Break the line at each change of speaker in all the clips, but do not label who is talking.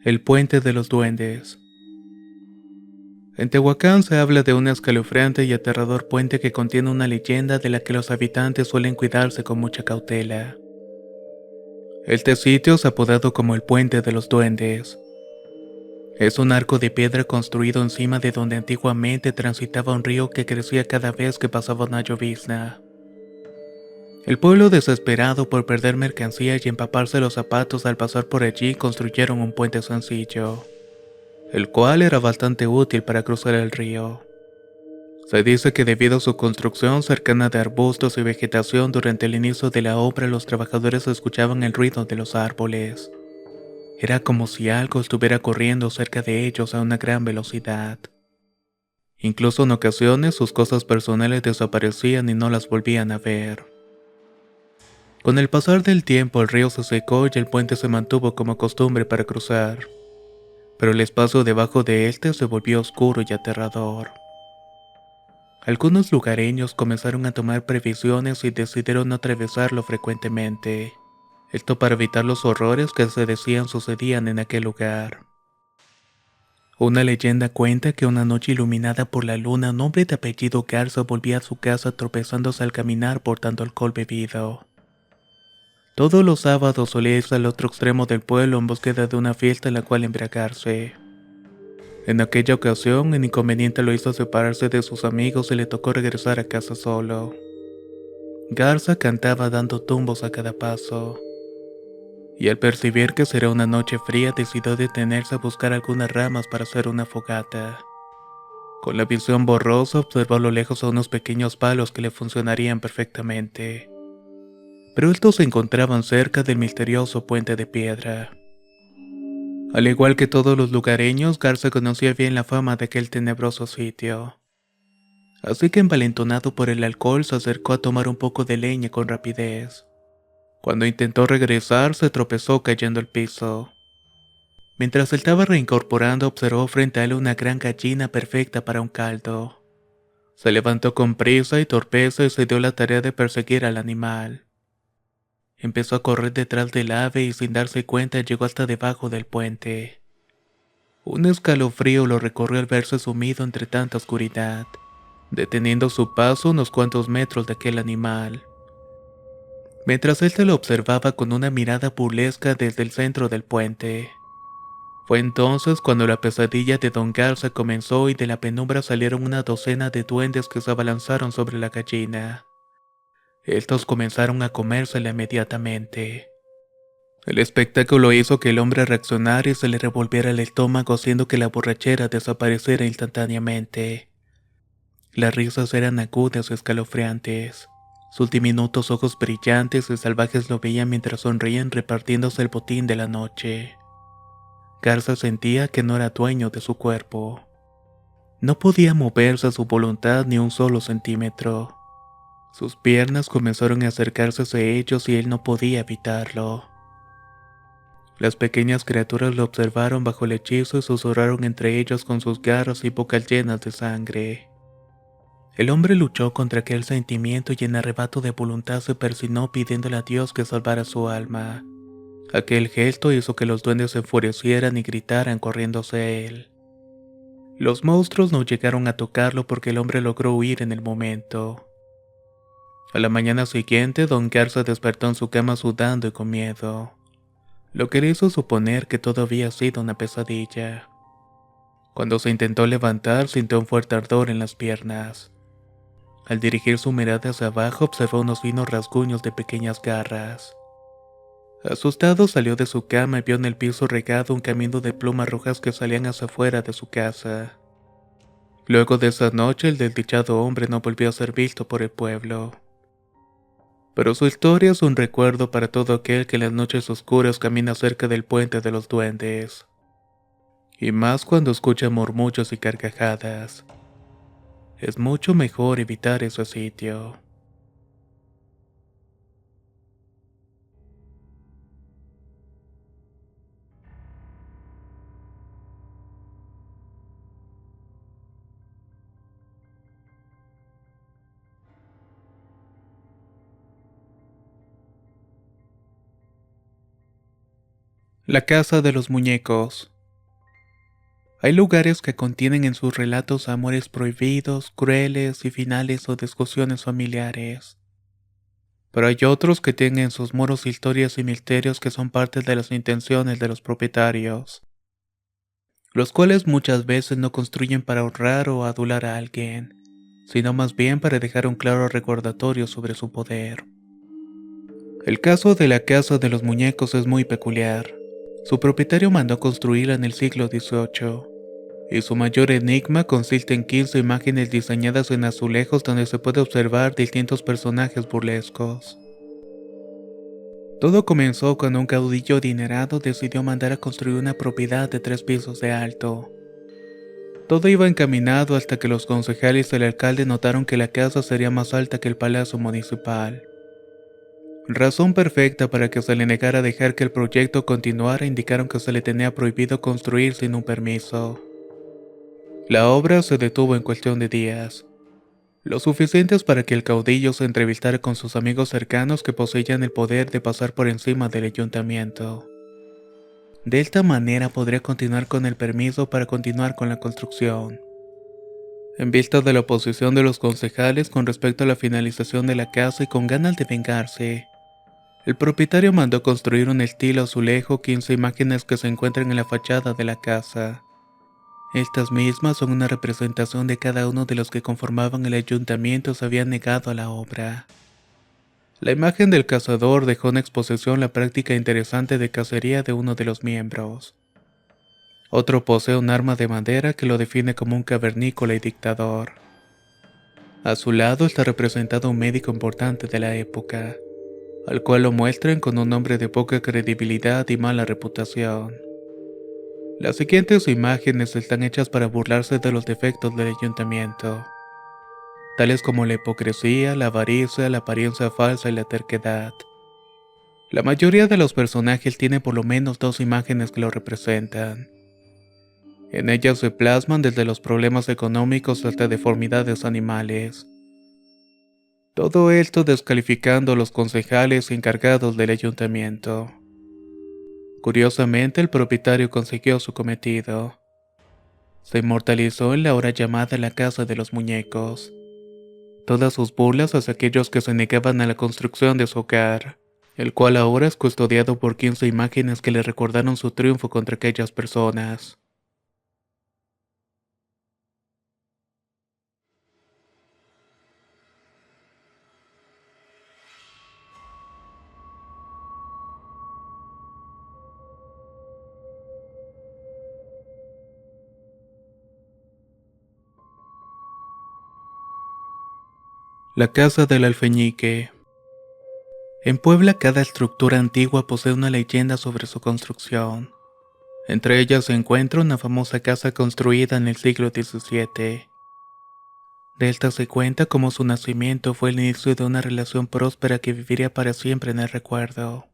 El puente de los duendes. En Tehuacán se habla de un escalofriante y aterrador puente que contiene una leyenda de la que los habitantes suelen cuidarse con mucha cautela. Este sitio es apodado como el Puente de los Duendes. Es un arco de piedra construido encima de donde antiguamente transitaba un río que crecía cada vez que pasaba una llovizna. El pueblo, desesperado por perder mercancía y empaparse los zapatos al pasar por allí, construyeron un puente sencillo, el cual era bastante útil para cruzar el río. Se dice que debido a su construcción cercana de arbustos y vegetación, durante el inicio de la obra los trabajadores escuchaban el ruido de los árboles. Era como si algo estuviera corriendo cerca de ellos a una gran velocidad. Incluso en ocasiones sus cosas personales desaparecían y no las volvían a ver. Con el pasar del tiempo el río se secó y el puente se mantuvo como costumbre para cruzar, pero el espacio debajo de este se volvió oscuro y aterrador. Algunos lugareños comenzaron a tomar previsiones y decidieron no atravesarlo frecuentemente. Esto para evitar los horrores que se decían sucedían en aquel lugar. Una leyenda cuenta que una noche iluminada por la luna, un hombre de apellido Garza volvía a su casa tropezándose al caminar por tanto alcohol bebido. Todos los sábados solía irse al otro extremo del pueblo en búsqueda de una fiesta en la cual embriagarse. En aquella ocasión, el inconveniente lo hizo separarse de sus amigos y le tocó regresar a casa solo. Garza cantaba dando tumbos a cada paso, y al percibir que sería una noche fría decidió detenerse a buscar algunas ramas para hacer una fogata. Con la visión borrosa observó a lo lejos a unos pequeños palos que le funcionarían perfectamente, pero estos se encontraban cerca del misterioso puente de piedra. Al igual que todos los lugareños, Garza conocía bien la fama de aquel tenebroso sitio. Así que, envalentonado por el alcohol, se acercó a tomar un poco de leña con rapidez. Cuando intentó regresar, se tropezó cayendo al piso. Mientras se estaba reincorporando, observó frente a él una gran gallina perfecta para un caldo. Se levantó con prisa y torpeza y se dio la tarea de perseguir al animal. Empezó a correr detrás del ave y sin darse cuenta llegó hasta debajo del puente. Un escalofrío lo recorrió al verse sumido entre tanta oscuridad, deteniendo su paso unos cuantos metros de aquel animal. Mientras él se lo observaba con una mirada burlesca desde el centro del puente. Fue entonces cuando la pesadilla de Don Garza comenzó y de la penumbra salieron una docena de duendes que se abalanzaron sobre la gallina. Estos comenzaron a comérsela inmediatamente. El espectáculo hizo que el hombre reaccionara y se le revolviera el estómago, haciendo que la borrachera desapareciera instantáneamente. Las risas eran agudas y escalofriantes. Sus diminutos ojos brillantes y salvajes lo veían mientras sonreían repartiéndose el botín de la noche. Garza sentía que no era dueño de su cuerpo. No podía moverse a su voluntad ni un solo centímetro. Sus piernas comenzaron a acercarse hacia ellos y él no podía evitarlo. Las pequeñas criaturas lo observaron bajo el hechizo y susurraron entre ellos con sus garras y bocas llenas de sangre. El hombre luchó contra aquel sentimiento y en arrebato de voluntad se persignó pidiéndole a Dios que salvara su alma. Aquel gesto hizo que los duendes se enfurecieran y gritaran corriendo hacia él. Los monstruos no llegaron a tocarlo porque el hombre logró huir en el momento. A la mañana siguiente, Don Garza despertó en su cama sudando y con miedo, lo que le hizo suponer que todo había sido una pesadilla. Cuando se intentó levantar, sintió un fuerte ardor en las piernas. Al dirigir su mirada hacia abajo, observó unos finos rasguños de pequeñas garras. Asustado, salió de su cama y vio en el piso regado un camino de plumas rojas que salían hacia afuera de su casa. Luego de esa noche, el desdichado hombre no volvió a ser visto por el pueblo. Pero su historia es un recuerdo para todo aquel que en las noches oscuras camina cerca del puente de los duendes. Y más cuando escucha murmullos y carcajadas. Es mucho mejor evitar ese sitio. La casa de los muñecos. Hay lugares que contienen en sus relatos amores prohibidos, crueles y finales o discusiones familiares. Pero hay otros que tienen en sus muros historias y misterios que son parte de las intenciones de los propietarios, los cuales muchas veces no construyen para honrar o adular a alguien, sino más bien para dejar un claro recordatorio sobre su poder. El caso de la Casa de los Muñecos es muy peculiar. Su propietario mandó construirla en el siglo XVIII, y su mayor enigma consiste en 15 imágenes diseñadas en azulejos donde se puede observar distintos personajes burlescos. Todo comenzó cuando un caudillo adinerado decidió mandar a construir una propiedad de 3 pisos de alto. Todo iba encaminado hasta que los concejales y el alcalde notaron que la casa sería más alta que el palacio municipal. Razón perfecta para que se le negara dejar que el proyecto continuara, indicaron que se le tenía prohibido construir sin un permiso. La obra se detuvo en cuestión de días, lo suficientes para que el caudillo se entrevistara con sus amigos cercanos que poseían el poder de pasar por encima del ayuntamiento. De esta manera podría continuar con el permiso para continuar con la construcción. En vista de la oposición de los concejales con respecto a la finalización de la casa y con ganas de vengarse, el propietario mandó construir un estilo azulejo 15 imágenes que se encuentran en la fachada de la casa. Estas mismas son una representación de cada uno de los que conformaban el ayuntamiento y se habían negado a la obra. La imagen del cazador dejó en exposición la práctica interesante de cacería de uno de los miembros. Otro posee un arma de madera que lo define como un cavernícola y dictador. A su lado está representado un médico importante de la época, al cual lo muestran con un hombre de poca credibilidad y mala reputación. Las siguientes imágenes están hechas para burlarse de los defectos del ayuntamiento, tales como la hipocresía, la avaricia, la apariencia falsa y la terquedad. La mayoría de los personajes tienen por lo menos 2 imágenes que lo representan. En ellas se plasman desde los problemas económicos hasta deformidades animales. Todo esto descalificando a los concejales encargados del ayuntamiento. Curiosamente, el propietario consiguió su cometido. Se inmortalizó en la ahora llamada la Casa de los Muñecos. Todas sus burlas hacia aquellos que se negaban a la construcción de su hogar, el cual ahora es custodiado por 15 imágenes que le recordaron su triunfo contra aquellas personas. La Casa del Alfeñique. En Puebla cada estructura antigua posee una leyenda sobre su construcción. Entre ellas se encuentra una famosa casa construida en el siglo XVII. De esta se cuenta cómo su nacimiento fue el inicio de una relación próspera que viviría para siempre en el recuerdo.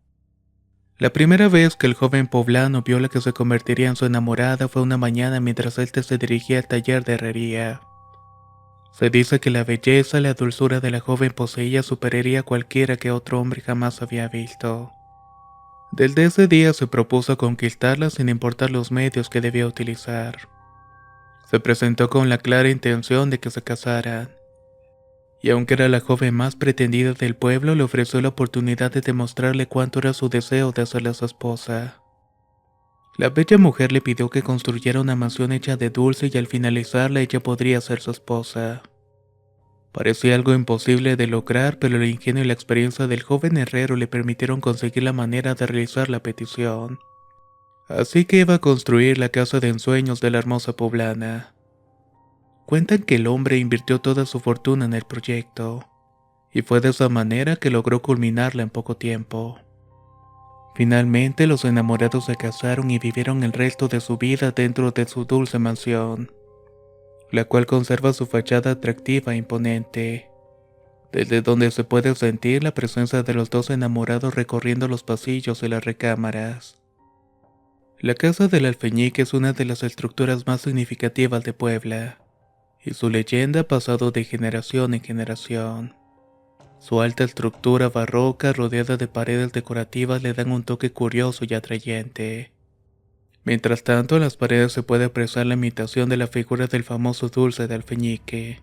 La primera vez que el joven poblano vio la que se convertiría en su enamorada fue una mañana mientras éste se dirigía al taller de herrería. Se dice que la belleza y la dulzura de la joven poseía superaría a cualquiera que otro hombre jamás había visto. Desde ese día se propuso conquistarla sin importar los medios que debía utilizar. Se presentó con la clara intención de que se casaran, y aunque era la joven más pretendida del pueblo, le ofreció la oportunidad de demostrarle cuánto era su deseo de hacerla su esposa. La bella mujer le pidió que construyera una mansión hecha de dulce y al finalizarla ella podría ser su esposa. Parecía algo imposible de lograr, pero el ingenio y la experiencia del joven herrero le permitieron conseguir la manera de realizar la petición. Así que iba a construir la casa de ensueños de la hermosa poblana. Cuentan que el hombre invirtió toda su fortuna en el proyecto, y fue de esa manera que logró culminarla en poco tiempo. Finalmente los enamorados se casaron y vivieron el resto de su vida dentro de su dulce mansión, la cual conserva su fachada atractiva e imponente, desde donde se puede sentir la presencia de los dos enamorados recorriendo los pasillos y las recámaras. La Casa del Alfeñique es una de las estructuras más significativas de Puebla, y su leyenda ha pasado de generación en generación. Su alta estructura barroca rodeada de paredes decorativas le dan un toque curioso y atrayente. Mientras tanto, en las paredes se puede apreciar la imitación de la figura del famoso dulce de alfeñique,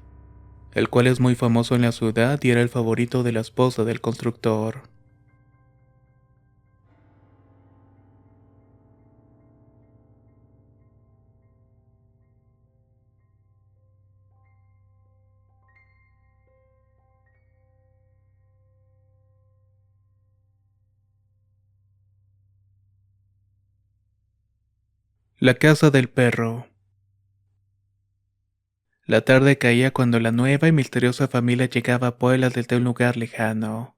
el cual es muy famoso en la ciudad y era el favorito de la esposa del constructor. La casa del perro. La tarde caía cuando la nueva y misteriosa familia llegaba a Puebla desde un lugar lejano.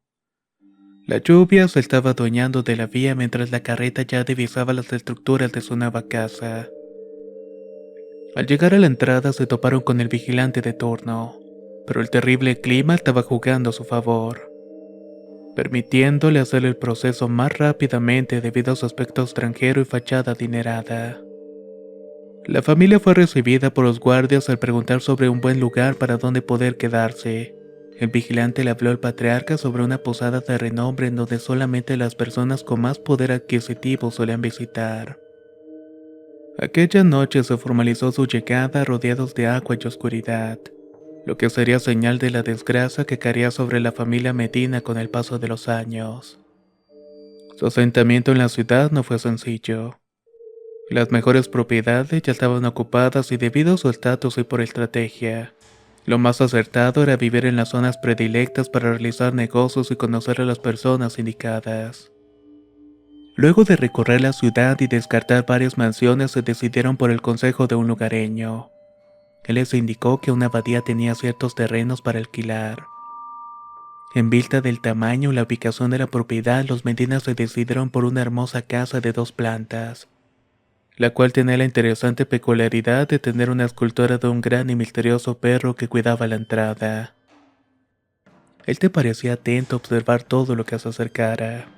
La lluvia se estaba adueñando de la vía mientras la carreta ya divisaba las estructuras de su nueva casa. Al llegar a la entrada se toparon con el vigilante de turno, pero el terrible clima estaba jugando a su favor, permitiéndole hacer el proceso más rápidamente debido a su aspecto extranjero y fachada adinerada. La familia fue recibida por los guardias al preguntar sobre un buen lugar para donde poder quedarse. El vigilante le habló al patriarca sobre una posada de renombre en donde solamente las personas con más poder adquisitivo solían visitar. Aquella noche se formalizó su llegada rodeados de agua y oscuridad, lo que sería señal de la desgracia que caería sobre la familia Medina con el paso de los años. Su asentamiento en la ciudad no fue sencillo. Las mejores propiedades ya estaban ocupadas y debido a su estatus y por estrategia, lo más acertado era vivir en las zonas predilectas para realizar negocios y conocer a las personas indicadas. Luego de recorrer la ciudad y descartar varias mansiones, se decidieron por el consejo de un lugareño. Él les indicó que una abadía tenía ciertos terrenos para alquilar. En vista del tamaño y la ubicación de la propiedad, los Medinas se decidieron por una hermosa casa de 2 plantas, la cual tenía la interesante peculiaridad de tener una escultura de un gran y misterioso perro que cuidaba la entrada. Él te parecía atento a observar todo lo que se acercara.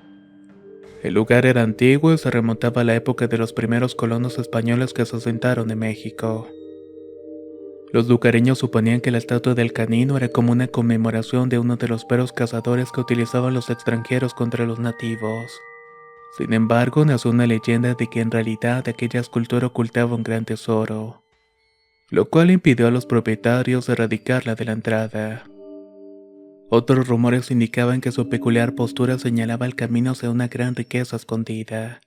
El lugar era antiguo y se remontaba a la época de los primeros colonos españoles que se asentaron en México. Los lugareños suponían que la estatua del canino era como una conmemoración de uno de los perros cazadores que utilizaban los extranjeros contra los nativos. Sin embargo, nació una leyenda de que en realidad aquella escultura ocultaba un gran tesoro, lo cual impidió a los propietarios erradicarla de la entrada. Otros rumores indicaban que su peculiar postura señalaba el camino hacia una gran riqueza escondida,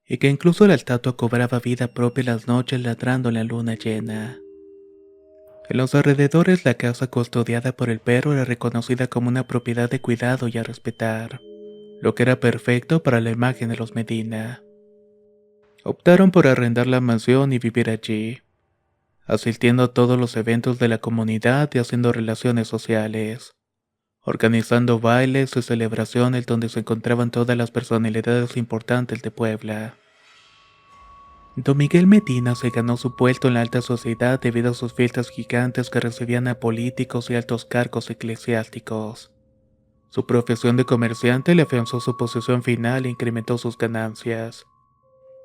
y que incluso la estatua cobraba vida propia las noches ladrando en la luna llena. En los alrededores, la casa custodiada por el perro era reconocida como una propiedad de cuidado y a respetar, lo que era perfecto para la imagen de los Medina. Optaron por arrendar la mansión y vivir allí, asistiendo a todos los eventos de la comunidad y haciendo relaciones sociales, organizando bailes y celebraciones donde se encontraban todas las personalidades importantes de Puebla. Don Miguel Medina se ganó su puesto en la alta sociedad debido a sus fiestas gigantes que recibían a políticos y altos cargos eclesiásticos. Su profesión de comerciante le afianzó su posición final e incrementó sus ganancias,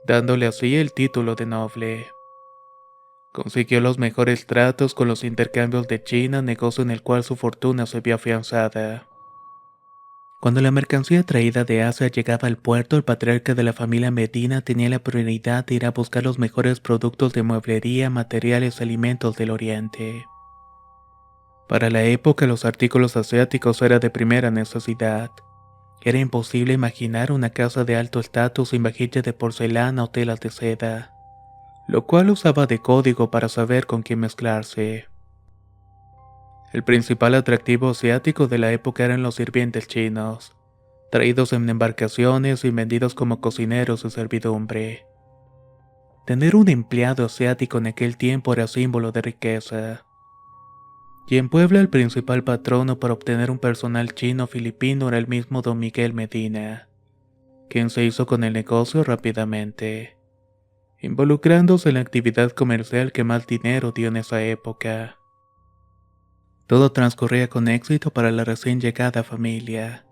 dándole así el título de noble. Consiguió los mejores tratos con los intercambios de China, negocio en el cual su fortuna se vio afianzada. Cuando la mercancía traída de Asia llegaba al puerto, el patriarca de la familia Medina tenía la prioridad de ir a buscar los mejores productos de mueblería, materiales y alimentos del Oriente. Para la época, los artículos asiáticos eran de primera necesidad. Era imposible imaginar una casa de alto estatus sin vajilla de porcelana o telas de seda, lo cual usaba de código para saber con quién mezclarse. El principal atractivo asiático de la época eran los sirvientes chinos, traídos en embarcaciones y vendidos como cocineros de servidumbre. Tener un empleado asiático en aquel tiempo era símbolo de riqueza. Y en Puebla el principal patrono para obtener un personal chino-filipino era el mismo don Miguel Medina, quien se hizo con el negocio rápidamente, involucrándose en la actividad comercial que más dinero dio en esa época. Todo transcurría con éxito para la recién llegada familia.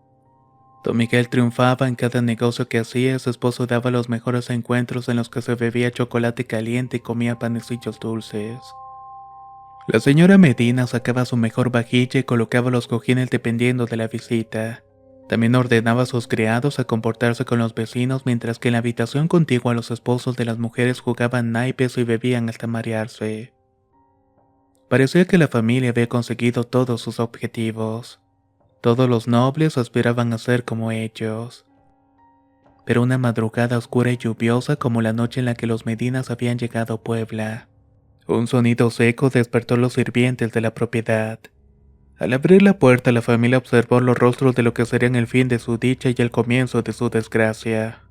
Don Miguel triunfaba en cada negocio que hacía y su esposo daba los mejores encuentros en los que se bebía chocolate caliente y comía panecillos dulces. La señora Medina sacaba su mejor vajilla y colocaba los cojines dependiendo de la visita. También ordenaba a sus criados a comportarse con los vecinos mientras que en la habitación contigua los esposos de las mujeres jugaban naipes y bebían hasta marearse. Parecía que la familia había conseguido todos sus objetivos. Todos los nobles aspiraban a ser como ellos. Pero una madrugada oscura y lluviosa como la noche en la que los Medinas habían llegado a Puebla. Un sonido seco despertó a los sirvientes de la propiedad. Al abrir la puerta, la familia observó los rostros de lo que serían el fin de su dicha y el comienzo de su desgracia.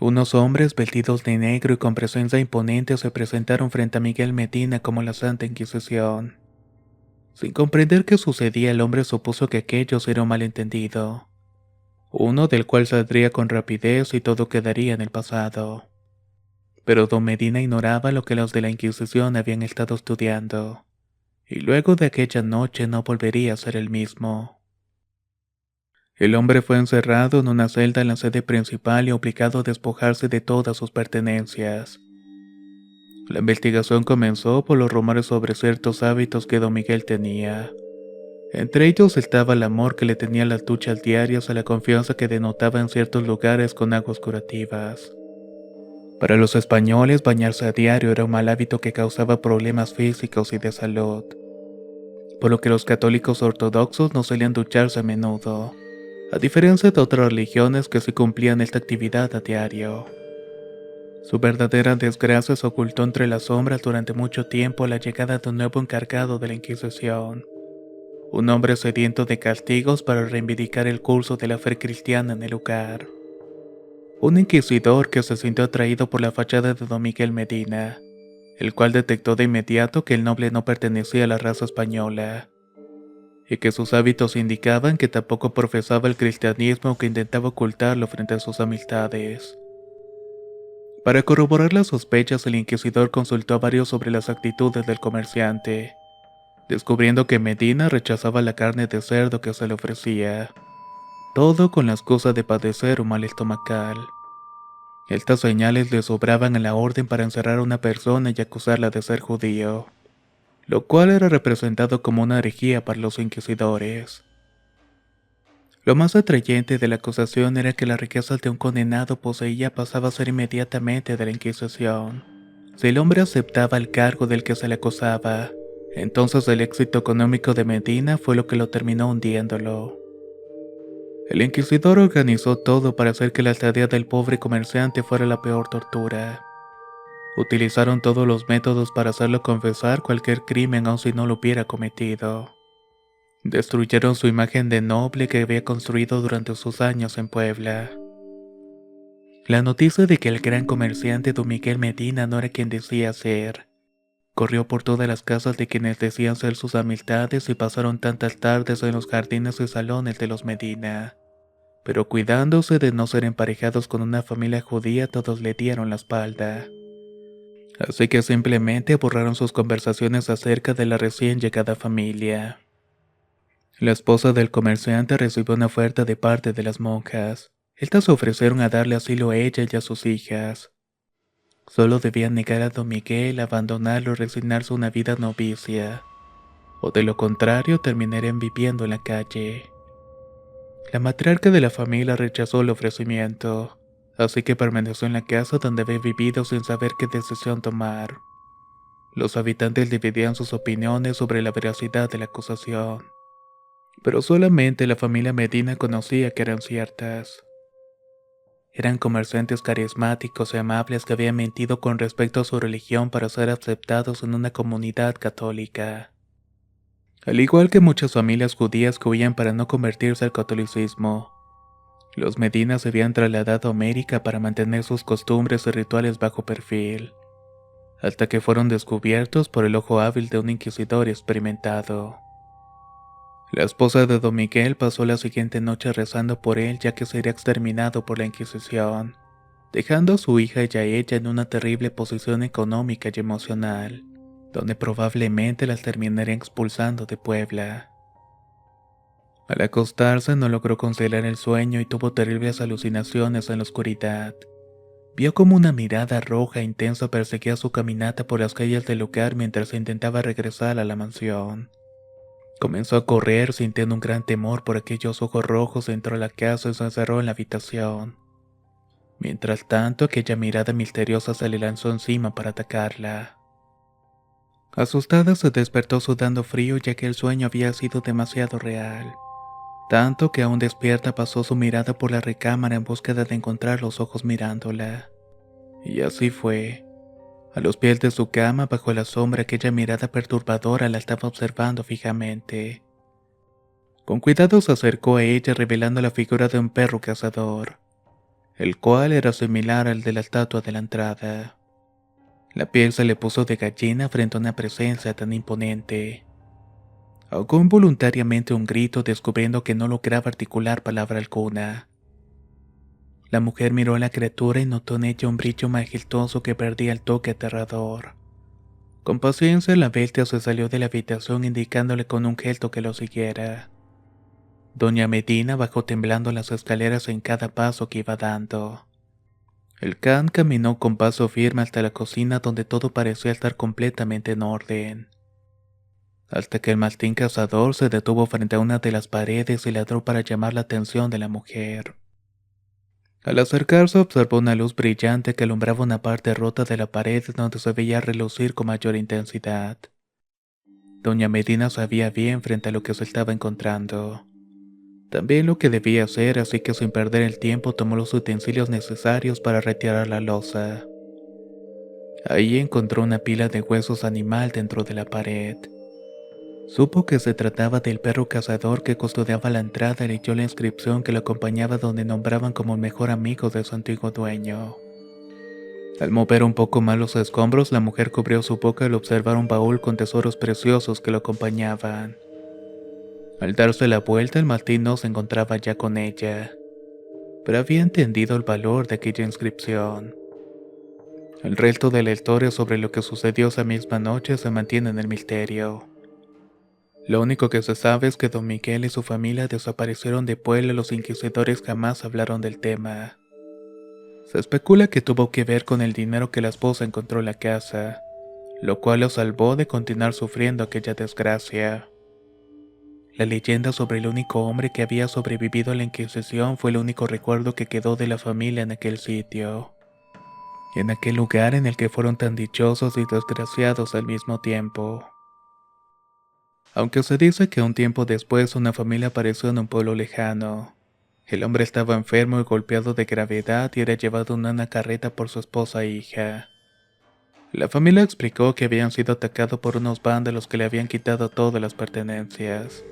Unos hombres vestidos de negro y con presencia imponente se presentaron frente a Miguel Medina como la Santa Inquisición. Sin comprender qué sucedía, el hombre supuso que aquello era un malentendido, uno del cual saldría con rapidez y todo quedaría en el pasado. Pero don Medina ignoraba lo que los de la Inquisición habían estado estudiando, y luego de aquella noche no volvería a ser el mismo. El hombre fue encerrado en una celda en la sede principal y obligado a despojarse de todas sus pertenencias. La investigación comenzó por los rumores sobre ciertos hábitos que don Miguel tenía. Entre ellos estaba el amor que le tenía a las duchas diarias, a la confianza que denotaba en ciertos lugares con aguas curativas. Para los españoles, bañarse a diario era un mal hábito que causaba problemas físicos y de salud, por lo que los católicos ortodoxos no solían ducharse a menudo, a diferencia de otras religiones que sí cumplían esta actividad a diario. Su verdadera desgracia se ocultó entre las sombras durante mucho tiempo a la llegada de un nuevo encargado de la Inquisición, un hombre sediento de castigos para reivindicar el curso de la fe cristiana en el lugar. Un inquisidor que se sintió atraído por la fachada de don Miguel Medina, el cual detectó de inmediato que el noble no pertenecía a la raza española, y que sus hábitos indicaban que tampoco profesaba el cristianismo o que intentaba ocultarlo frente a sus amistades. Para corroborar las sospechas, el inquisidor consultó a varios sobre las actitudes del comerciante, descubriendo que Medina rechazaba la carne de cerdo que se le ofrecía, todo con la excusa de padecer un mal estomacal. Estas señales le sobraban a la orden para encerrar a una persona y acusarla de ser judío, lo cual era representado como una herejía para los inquisidores. Lo más atrayente de la acusación era que las riquezas de un condenado poseía pasaba a ser inmediatamente de la Inquisición. Si el hombre aceptaba el cargo del que se le acusaba, entonces el éxito económico de Medina fue lo que lo terminó hundiéndolo. El inquisidor organizó todo para hacer que la estadía del pobre comerciante fuera la peor tortura. Utilizaron todos los métodos para hacerlo confesar cualquier crimen aun si no lo hubiera cometido. Destruyeron su imagen de noble que había construido durante sus años en Puebla. La noticia de que el gran comerciante don Miguel Medina no era quien decía ser, corrió por todas las casas de quienes decían ser sus amistades y pasaron tantas tardes en los jardines y salones de los Medina. Pero cuidándose de no ser emparejados con una familia judía, todos le dieron la espalda. Así que simplemente borraron sus conversaciones acerca de la recién llegada familia. La esposa del comerciante recibió una oferta de parte de las monjas. Estas se ofrecieron a darle asilo a ella y a sus hijas. Solo debían negar a don Miguel, abandonarlo y resignarse a una vida novicia, o de lo contrario terminarían viviendo en la calle. La matriarca de la familia rechazó el ofrecimiento, así que permaneció en la casa donde había vivido sin saber qué decisión tomar. Los habitantes dividían sus opiniones sobre la veracidad de la acusación, pero solamente la familia Medina conocía que eran ciertas. Eran comerciantes carismáticos y amables que habían mentido con respecto a su religión para ser aceptados en una comunidad católica. Al igual que muchas familias judías que huían para no convertirse al catolicismo, los Medina se habían trasladado a América para mantener sus costumbres y rituales bajo perfil, hasta que fueron descubiertos por el ojo hábil de un inquisidor experimentado. La esposa de don Miguel pasó la siguiente noche rezando por él, ya que sería exterminado por la Inquisición, dejando a su hija y a ella en una terrible posición económica y emocional, donde probablemente las terminarían expulsando de Puebla. Al acostarse no logró conciliar el sueño y tuvo terribles alucinaciones en la oscuridad. Vio como una mirada roja e intensa perseguía su caminata por las calles del lugar mientras intentaba regresar a la mansión. Comenzó a correr sintiendo un gran temor por aquellos ojos rojos. Entró a la casa y se encerró en la habitación. Mientras tanto, aquella mirada misteriosa se le lanzó encima para atacarla. Asustada se despertó sudando frío ya que el sueño había sido demasiado real. Tanto que aún despierta pasó su mirada por la recámara en búsqueda de encontrar los ojos mirándola. Y así fue. A los pies de su cama, bajo la sombra, aquella mirada perturbadora la estaba observando fijamente. Con cuidado se acercó a ella revelando la figura de un perro cazador, el cual era similar al de la estatua de la entrada. La piel se le puso de gallina frente a una presencia tan imponente. Ahogó involuntariamente un grito descubriendo que no lograba articular palabra alguna. La mujer miró a la criatura y notó en ella un brillo majestuoso que perdía el toque aterrador. Con paciencia la bestia se salió de la habitación indicándole con un gesto que lo siguiera. Doña Medina bajó temblando las escaleras en cada paso que iba dando. El can caminó con paso firme hasta la cocina donde todo parecía estar completamente en orden. Hasta que el mastín cazador se detuvo frente a una de las paredes y ladró para llamar la atención de la mujer. Al acercarse observó una luz brillante que alumbraba una parte rota de la pared donde se veía relucir con mayor intensidad. Doña Medina sabía bien frente a lo que se estaba encontrando. También lo que debía hacer, así que sin perder el tiempo tomó los utensilios necesarios para retirar la losa. Ahí encontró una pila de huesos animal dentro de la pared. Supo que se trataba del perro cazador que custodiaba la entrada y leyó la inscripción que lo acompañaba donde nombraban como el mejor amigo de su antiguo dueño. Al mover un poco más los escombros, la mujer cubrió su boca al observar un baúl con tesoros preciosos que lo acompañaban. Al darse la vuelta, el mastín no se encontraba ya con ella, pero había entendido el valor de aquella inscripción. El resto de la historia sobre lo que sucedió esa misma noche se mantiene en el misterio. Lo único que se sabe es que don Miguel y su familia desaparecieron de Puebla y los inquisidores jamás hablaron del tema. Se especula que tuvo que ver con el dinero que la esposa encontró en la casa, lo cual lo salvó de continuar sufriendo aquella desgracia. La leyenda sobre el único hombre que había sobrevivido a la Inquisición fue el único recuerdo que quedó de la familia en aquel sitio. En aquel lugar en el que fueron tan dichosos y desgraciados al mismo tiempo. Aunque se dice que un tiempo después una familia apareció en un pueblo lejano. El hombre estaba enfermo y golpeado de gravedad y era llevado en una carreta por su esposa e hija. La familia explicó que habían sido atacados por unos vándalos que le habían quitado todas las pertenencias.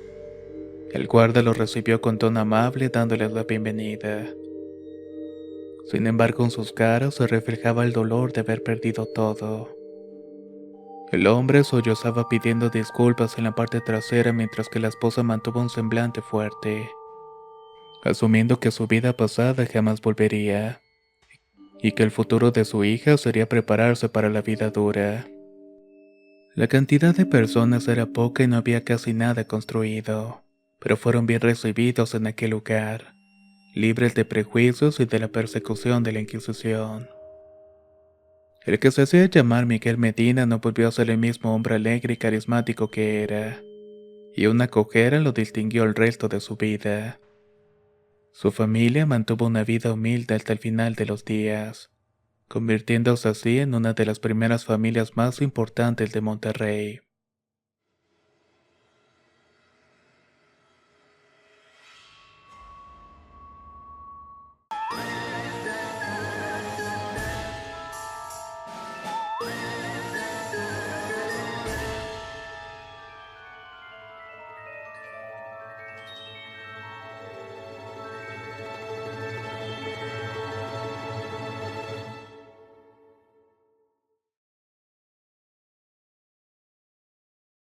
El guarda los recibió con tono amable dándoles la bienvenida. Sin embargo, en sus caras se reflejaba el dolor de haber perdido todo. El hombre sollozaba pidiendo disculpas en la parte trasera mientras que la esposa mantuvo un semblante fuerte, asumiendo que su vida pasada jamás volvería, y que el futuro de su hija sería prepararse para la vida dura. La cantidad de personas era poca y no había casi nada construido, pero fueron bien recibidos en aquel lugar, libres de prejuicios y de la persecución de la Inquisición. El que se hacía llamar Miguel Medina no volvió a ser el mismo hombre alegre y carismático que era, y una cojera lo distinguió el resto de su vida. Su familia mantuvo una vida humilde hasta el final de los días, convirtiéndose así en una de las primeras familias más importantes de Monterrey.